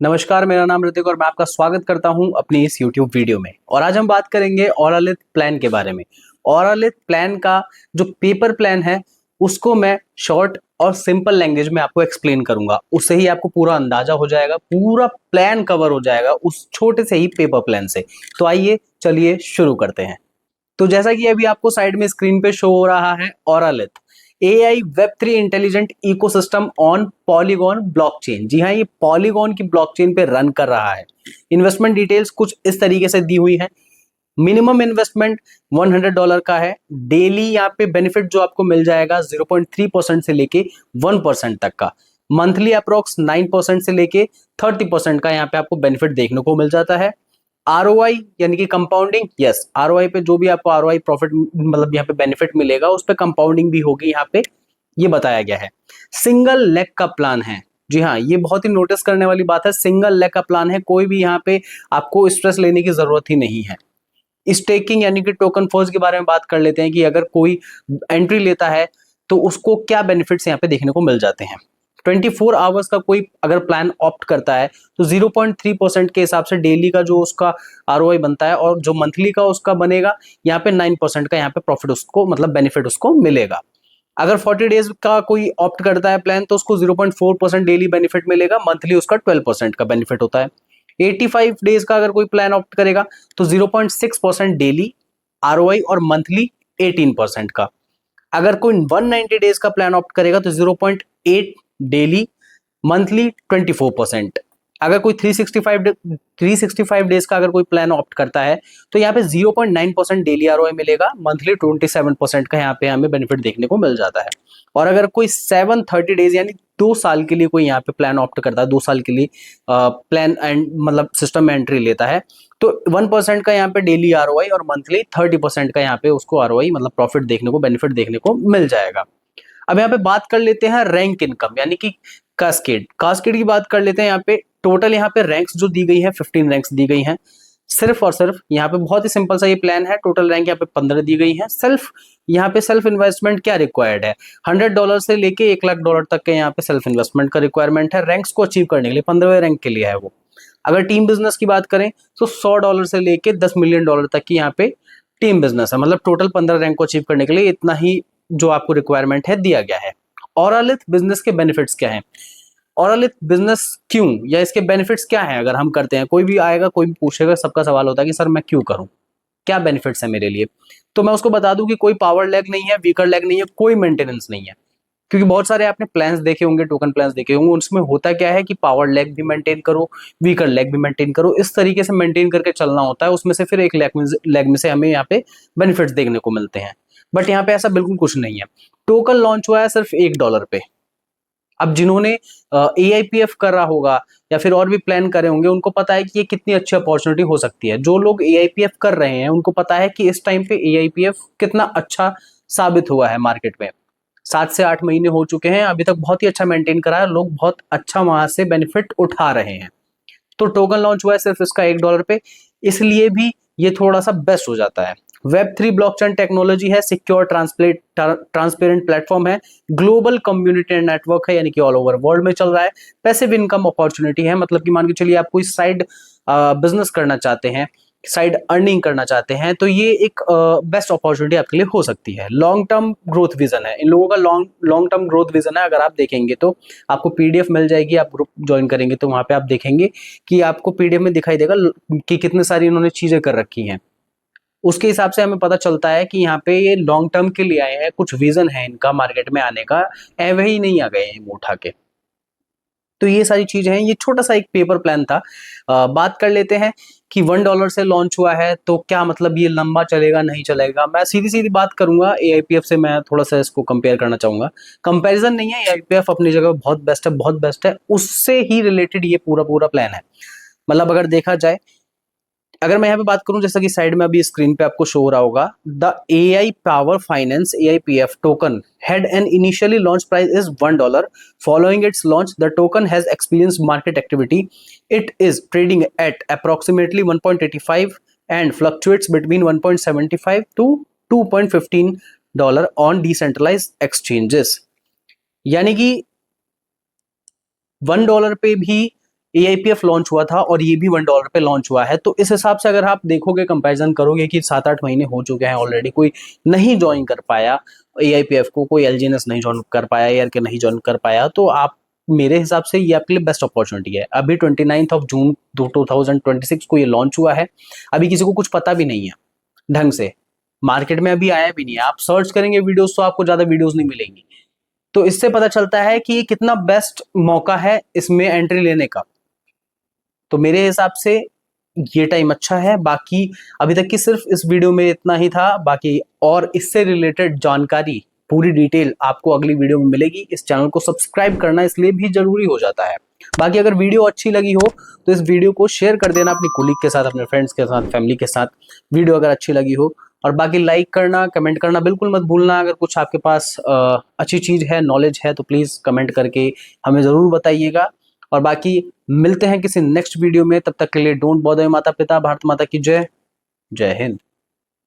नमस्कार, मेरा नाम ऋतिक और मैं आपका स्वागत करता हूं अपनी इस YouTube वीडियो में। और आज हम बात करेंगे औरालिथ प्लान के बारे में। औरालिथ प्लान का जो पेपर प्लान है उसको मैं शॉर्ट और सिंपल लैंग्वेज में आपको एक्सप्लेन करूंगा। उससे ही आपको पूरा अंदाजा हो जाएगा, पूरा प्लान कवर हो जाएगा उस छोटे से ही पेपर प्लान से। तो आइए चलिए शुरू करते हैं। तो जैसा कि अभी आपको साइड में स्क्रीन पे शो हो रहा है, औरालिथ एआई वेब3 intelligent ecosystem on Polygon blockchain. जी हाँ, ये पॉलीगॉन की ब्लॉकचेन पे रन कर रहा है। इन्वेस्टमेंट डिटेल्स कुछ इस तरीके से दी हुई है। मिनिमम इन्वेस्टमेंट $100 का है। डेली यहाँ पे बेनिफिट जो आपको मिल जाएगा 0.3% से लेके 1% तक का। मंथली अप्रोक्स 9% से लेके 30% का यहाँ पे आपको बेनिफिट देखने को मिल जाता है। आरओआई यानी कि कंपाउंडिंग, यस, आरओआई पे जो भी आपको आरओआई प्रॉफिट मतलब यहाँ पे बेनिफिट मिलेगा उस पे कंपाउंडिंग भी होगी यहाँ पे, ये बताया गया है। सिंगल लेग का प्लान है। जी हाँ, ये बहुत ही नोटिस करने वाली बात है। सिंगल लेग का प्लान है, कोई भी यहाँ पे आपको स्ट्रेस लेने की जरूरत ही नहीं है। स्टेकिंग यानी कि टोकन फोर्स के बारे में बात कर लेते हैं कि अगर कोई एंट्री लेता है तो उसको क्या बेनिफिट्स यहाँ पे देखने को मिल जाते हैं। 24 आवर्स का कोई अगर प्लान ऑप्ट करता है तो 0.3% के हिसाब से डेली का जो उसका आरओआई बनता है, और जो मंथली का उसका बनेगा यहाँ पे 9% का यहाँ पे प्रॉफिट उसको मतलब बेनिफिट उसको मिलेगा। अगर 40 डेज का कोई ऑप्ट करता है प्लान तो उसको 0.4% डेली बेनिफिट मिलेगा, मंथली उसका 12% का बेनिफिट होता है। 85 डेज का अगर कोई प्लान ऑप्ट करेगा तो 0.6% डेली आरओआई और मंथली 18% का। अगर कोई 190 डेज का प्लान ऑप्ट करेगा तो 0.8 डेली, मंथली 24%। अगर कोई 365 डेज का अगर कोई प्लान ऑप्ट करता है तो यहाँ पे 0.9% डेली आरओआई मिलेगा, मंथली 27% का यहाँ पे हमें बेनिफिट देखने को मिल जाता है। और अगर कोई 730 डेज यानी 2 साल के लिए कोई यहाँ पे प्लान ऑप्ट करता है, 2 साल के लिए प्लान एंड मतलब सिस्टम में एंट्री लेता है तो 1% का यहाँ पे डेली आरओआई और मंथली 30% का यहाँ पे उसको आरओआई मतलब प्रॉफिट देखने को बेनिफिट देखने को मिल जाएगा। अब यहाँ पे बात कर लेते हैं रैंक इनकम यानी कि कास्केड। कास्केड की बात कर लेते हैं। यहाँ पे टोटल यहाँ पे रैंक्स जो दी गई है 15 रैंक्स दी गई हैं। सिर्फ और सिर्फ यहाँ पे बहुत ही सिंपल सा ये प्लान है। टोटल रैंक यहाँ पे 15 दी गई है। यहाँ पे सेल्फ इन्वेस्टमेंट क्या रिक्वायर्ड है, $100 से लेके $1 लाख तक के यहाँ पे सेल्फ इन्वेस्टमेंट का रिक्वायरमेंट है रैंक्स को अचीव करने के लिए। 15वें रैंक के लिए है वो। अगर टीम बिजनेस की बात करें तो $100 से लेके $10 मिलियन तक की यहाँ पे टीम बिजनेस है। मतलब टोटल 15 रैंक को अचीव करने के लिए इतना ही जो आपको रिक्वायरमेंट है दिया गया है। औरालिथ बिजनेस के बेनिफिट्स क्या हैं, औरालिथ बिजनेस क्यों या इसके बेनिफिट्स क्या हैं अगर हम करते हैं। कोई भी आएगा, कोई भी पूछेगा, सबका सवाल होता है कि सर मैं क्यों करूं, क्या बेनिफिट्स है मेरे लिए। तो मैं उसको बता दूं कि कोई पावर लैग नहीं है, वीकर लैग नहीं है, कोई मेंटेनेंस नहीं है। क्योंकि बहुत सारे आपने प्लान्स देखे होंगे, टोकन प्लान्स देखे होंगे, उसमें होता क्या है कि पावर लैग भी मेंटेन करो, वीकर लैग भी मेंटेन करो, इस तरीके से मेंटेन करके चलना होता है। उसमें से फिर एक लैग में से हमें यहाँ पे बेनिफिट्स देखने को मिलते हैं। बट यहाँ पे ऐसा बिल्कुल कुछ नहीं है। टोकन लॉन्च हुआ है सिर्फ $1 पे। अब जिन्होंने एआईपीएफ कर रहा होगा या फिर और भी प्लान करे होंगे उनको पता है कि ये कितनी अच्छी अपॉर्चुनिटी हो सकती है। जो लोग एआईपीएफ कर रहे हैं उनको पता है कि इस टाइम पे एआईपीएफ कितना अच्छा साबित हुआ है मार्केट में। 7 से 8 महीने हो चुके हैं, अभी तक बहुत ही अच्छा मेंटेन करा है, लोग बहुत अच्छा वहां से बेनिफिट उठा रहे हैं। तो टोकन लॉन्च हुआ है सिर्फ इसका $1 पे, इसलिए भी ये थोड़ा सा बेस्ट हो जाता है। वेब3 ब्लॉकचेन टेक्नोलॉजी है, सिक्योर ट्रांसपेरेंट प्लेटफॉर्म है, ग्लोबल कम्युनिटी नेटवर्क है यानी कि ऑल ओवर वर्ल्ड में चल रहा है। पैसिव इनकम अपॉर्चुनिटी है, मतलब कि मान के चलिए आप कोई साइड बिजनेस करना चाहते हैं, साइड अर्निंग करना चाहते हैं तो ये एक बेस्ट अपॉर्चुनिटी आपके लिए हो सकती है। लॉन्ग टर्म ग्रोथ विजन है इन लोगों का, लॉन्ग टर्म ग्रोथ विजन है। अगर आप देखेंगे तो आपको पीडीएफ मिल जाएगी, आप ग्रुप ज्वाइन करेंगे तो वहां पे आप देखेंगे कि आपको पीडीएफ में दिखाई देगा कि कितने सारी इन्होंने चीजें कर रखी हैं। उसके हिसाब से हमें पता चलता है कि यहाँ पे ये लॉन्ग टर्म के लिए आए हैं, कुछ विजन है इनका मार्केट में आने का, ऐवे ही नहीं आ गए हैं मुंह उठा के। तो ये सारी चीजें हैं, ये छोटा सा एक पेपर प्लान था। बात कर लेते हैं कि $1 से लॉन्च हुआ है तो क्या मतलब ये लंबा चलेगा नहीं चलेगा। मैं सीधी सीधी बात करूंगा, एआईपीएफ से मैं थोड़ा सा इसको कंपेयर करना चाहूंगा। कंपैरिजन नहीं है, एआईपीएफ अपनी जगह बहुत बेस्ट है, बहुत बेस्ट है, उससे ही रिलेटेड ये पूरा पूरा प्लान है। मतलब अगर देखा जाए, अगर मैं यहाँ पे बात करूं जैसा कि साइड में अभी स्क्रीन पे आपको शो हो रहा होगा, the AI power finance AIPF token had an initially launch price is $1. Following its launch, the token has experienced market activity. It is trading at approximately 1.85 and fluctuates between 1.75 to $2.15 on decentralized exchanges. यानी कि $1 पे भी AIPF launch हुआ था और ये भी $1 पे लॉन्च हुआ है। तो इस हिसाब से अगर आप देखोगे, कंपैरिजन करोगे कि 7-8 महीने हो चुके हैं ऑलरेडी, कोई नहीं ज्वाइन कर पाया AIPF को, कोई LGNS नहीं ज्वाइन कर पाया, ARK नहीं ज्वाइन कर पाया, तो आप, मेरे हिसाब से ये आपके लिए बेस्ट अपॉर्चुनिटी है। अभी 29 जून 2026 को ये लॉन्च हुआ है। अभी किसी को कुछ पता भी नहीं है ढंग से, मार्केट में अभी आया भी नहीं है। आप सर्च करेंगे वीडियोस तो आपको ज्यादा वीडियोस नहीं मिलेंगी। तो इससे पता चलता है कि ये कितना बेस्ट मौका है इसमें एंट्री लेने का। तो मेरे हिसाब से ये टाइम अच्छा है। बाकी अभी तक की सिर्फ इस वीडियो में इतना ही था। बाकी और इससे रिलेटेड जानकारी, पूरी डिटेल आपको अगली वीडियो में मिलेगी। इस चैनल को सब्सक्राइब करना इसलिए भी जरूरी हो जाता है। बाकी अगर वीडियो अच्छी लगी हो तो इस वीडियो को शेयर कर देना अपनी कोलीग के साथ, अपने फ्रेंड्स के साथ, फैमिली के साथ, वीडियो अगर अच्छी लगी हो। और बाकी लाइक करना, कमेंट करना बिल्कुल मत भूलना। अगर कुछ आपके पास अच्छी चीज है, नॉलेज है, तो प्लीज कमेंट करके हमें जरूर बताइएगा। और बाकी मिलते हैं किसी नेक्स्ट वीडियो में, तब तक के लिए डोंट बॉदर माता पिता। भारत माता की जय। जय हिंद।